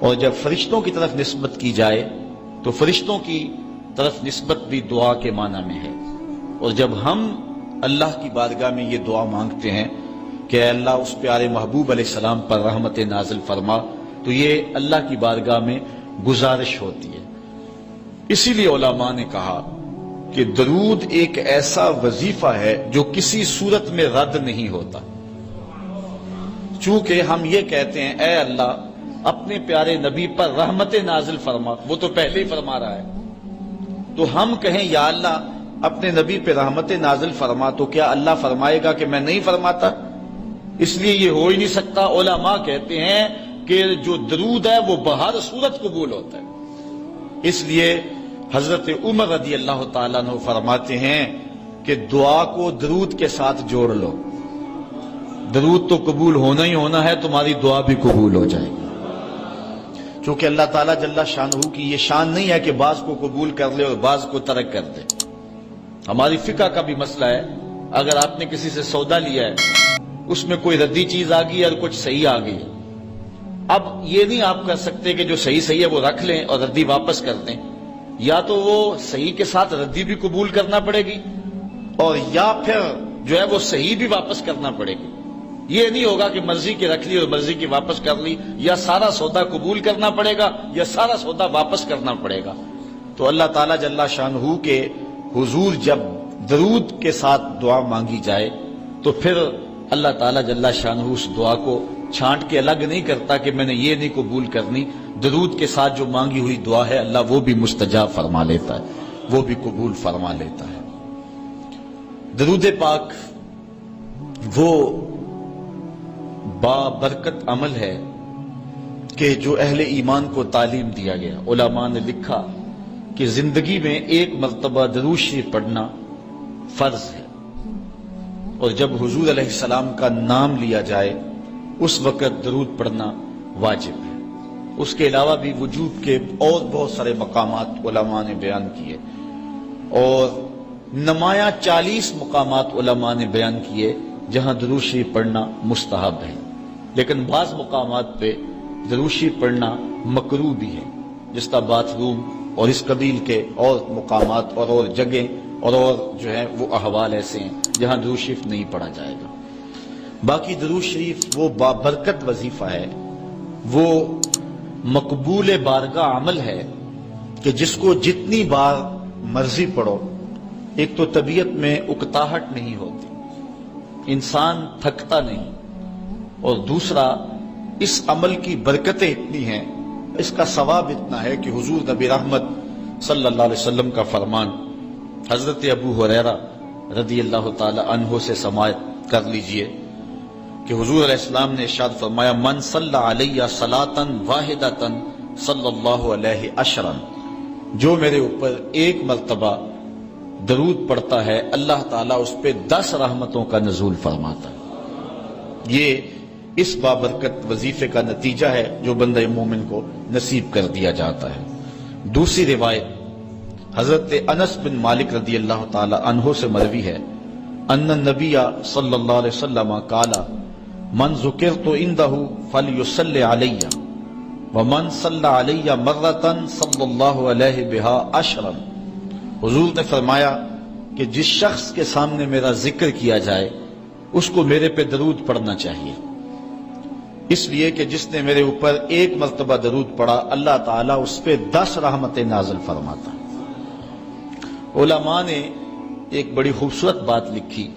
اور جب فرشتوں کی طرف نسبت کی جائے تو فرشتوں کی طرف نسبت بھی دعا کے معنی میں ہے۔ اور جب ہم اللہ کی بارگاہ میں یہ دعا مانگتے ہیں کہ اے اللہ اس پیارے محبوب علیہ السلام پر رحمت نازل فرما، تو یہ اللہ کی بارگاہ میں گزارش ہوتی ہے۔ اسی لیے علماء نے کہا کہ درود ایک ایسا وظیفہ ہے جو کسی صورت میں رد نہیں ہوتا۔ چونکہ ہم یہ کہتے ہیں اے اللہ اپنے پیارے نبی پر رحمت نازل فرما، وہ تو پہلے ہی فرما رہا ہے، تو ہم کہیں یا اللہ اپنے نبی پہ رحمت نازل فرما، تو کیا اللہ فرمائے گا کہ میں نہیں فرماتا؟ اس لیے یہ ہو ہی نہیں سکتا۔ علماء کہتے ہیں کہ جو درود ہے وہ بہر صورت قبول ہوتا ہے۔ اس لیے حضرت عمر رضی اللہ تعالیٰ عنہ فرماتے ہیں کہ دعا کو درود کے ساتھ جوڑ لو، درود تو قبول ہونا ہی ہونا ہے، تمہاری دعا بھی قبول ہو جائے گی۔ چونکہ اللہ تعالیٰ جل شانہ کی یہ شان نہیں ہے کہ بعض کو قبول کر لے اور بعض کو ترک کر دے۔ ہماری فقہ کا بھی مسئلہ ہے، اگر آپ نے کسی سے سودا لیا ہے، اس میں کوئی ردی چیز آ گئی اور کچھ صحیح آ گئی، اب یہ نہیں آپ کر سکتے کہ جو صحیح ہے وہ رکھ لیں اور ردی واپس کر دیں، یا تو وہ صحیح کے ساتھ ردی بھی قبول کرنا پڑے گی اور یا پھر جو ہے وہ صحیح بھی واپس کرنا پڑے گی۔ یہ نہیں ہوگا کہ مرضی کی رکھ لی اور مرضی کی واپس کر لی، یا سارا سودا قبول کرنا پڑے گا یا سارا سودا واپس کرنا پڑے گا۔ تو اللہ تعالیٰ جل شانہ کے حضور جب درود کے ساتھ دعا مانگی جائے تو پھر اللہ تعالیٰ جل شانہ اس دعا کو چھانٹ کے الگ نہیں کرتا کہ میں نے یہ نہیں قبول کرنی، درود کے ساتھ جو مانگی ہوئی دعا ہے اللہ وہ بھی مستجاب فرما لیتا ہے، وہ بھی قبول فرما لیتا ہے۔ درود پاک وہ بابرکت عمل ہے کہ جو اہل ایمان کو تعلیم دیا گیا۔ علماء نے لکھا کہ زندگی میں ایک مرتبہ درود شریف پڑھنا فرض ہے، اور جب حضور علیہ السلام کا نام لیا جائے اس وقت درود پڑھنا واجب ہے۔ اس کے علاوہ بھی وجوب کے اور بہت سارے مقامات علماء نے بیان کیے، اور نمایاں 40 مقامات علماء نے بیان کیے جہاں درود شریف پڑھنا مستحب ہے، لیکن بعض مقامات پہ درود شریف پڑھنا مکروہ بھی ہے، جس طرح باتھ روم اور اس قبیل کے اور مقامات اور جگہیں اور جو ہے وہ احوال ایسے ہیں جہاں درود شریف نہیں پڑھا جائے گا۔ باقی درود شریف وہ بابرکت وظیفہ ہے، وہ مقبول بارگاہ عمل ہے کہ جس کو جتنی بار مرضی پڑھو، ایک تو طبیعت میں اکتاہٹ نہیں ہوتی، انسان تھکتا نہیں، اور دوسرا اس عمل کی برکتیں اتنی ہیں، اس کا ثواب اتنا ہے کہ حضور نبی رحمت صلی اللہ علیہ وسلم کا فرمان حضرت ابو ہریرہ رضی اللہ تعالی عنہ سے سماعت کر لیجئے کہ حضور علیہ السلام نے ارشاد فرمایا من صلی علیہ صلاۃ واحدۃ صلی اللہ علیہ عشرا، جو میرے اوپر ایک مرتبہ درود پڑھتا ہے اللہ تعالیٰ اس پہ 10 رحمتوں کا نزول فرماتا ہے۔ یہ اس بابرکت وظیفے کا نتیجہ ہے جو بندہ مومن کو نصیب کر دیا جاتا ہے۔ دوسری روایت حضرت انس بن مالک رضی اللہ تعالی عنہ سے مروی ہے ان النبی صلی اللہ علیہ وسلم قال من ذکرت عنده فلیصلی علی ومن صلی علی مرۃ صلی اللہ علیہ بها 10۔ حضور نے فرمایا کہ جس شخص کے سامنے میرا ذکر کیا جائے اس کو میرے پہ درود پڑھنا چاہیے، اس لیے کہ جس نے میرے اوپر ایک مرتبہ درود پڑھا اللہ تعالیٰ اس پہ 10 رحمتیں نازل فرماتا ہے۔ علماء نے ایک بڑی خوبصورت بات لکھی،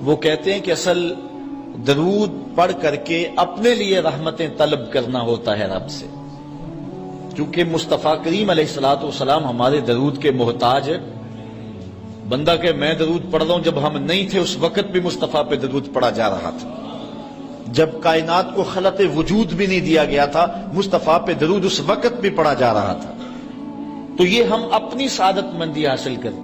وہ کہتے ہیں کہ اصل درود پڑھ کر کے اپنے لیے رحمتیں طلب کرنا ہوتا ہے رب سے، کیونکہ مصطفیٰ کریم علیہ الصلوۃ والسلام ہمارے درود کے محتاج ہے۔ بندہ کہ میں درود پڑھ رہا ہوں، جب ہم نہیں تھے اس وقت بھی مصطفیٰ پہ درود پڑھا جا رہا تھا، جب کائنات کو خلق وجود بھی نہیں دیا گیا تھا مصطفیٰ پہ درود اس وقت بھی پڑھا جا رہا تھا۔ تو یہ ہم اپنی سعادت مندی حاصل کریں۔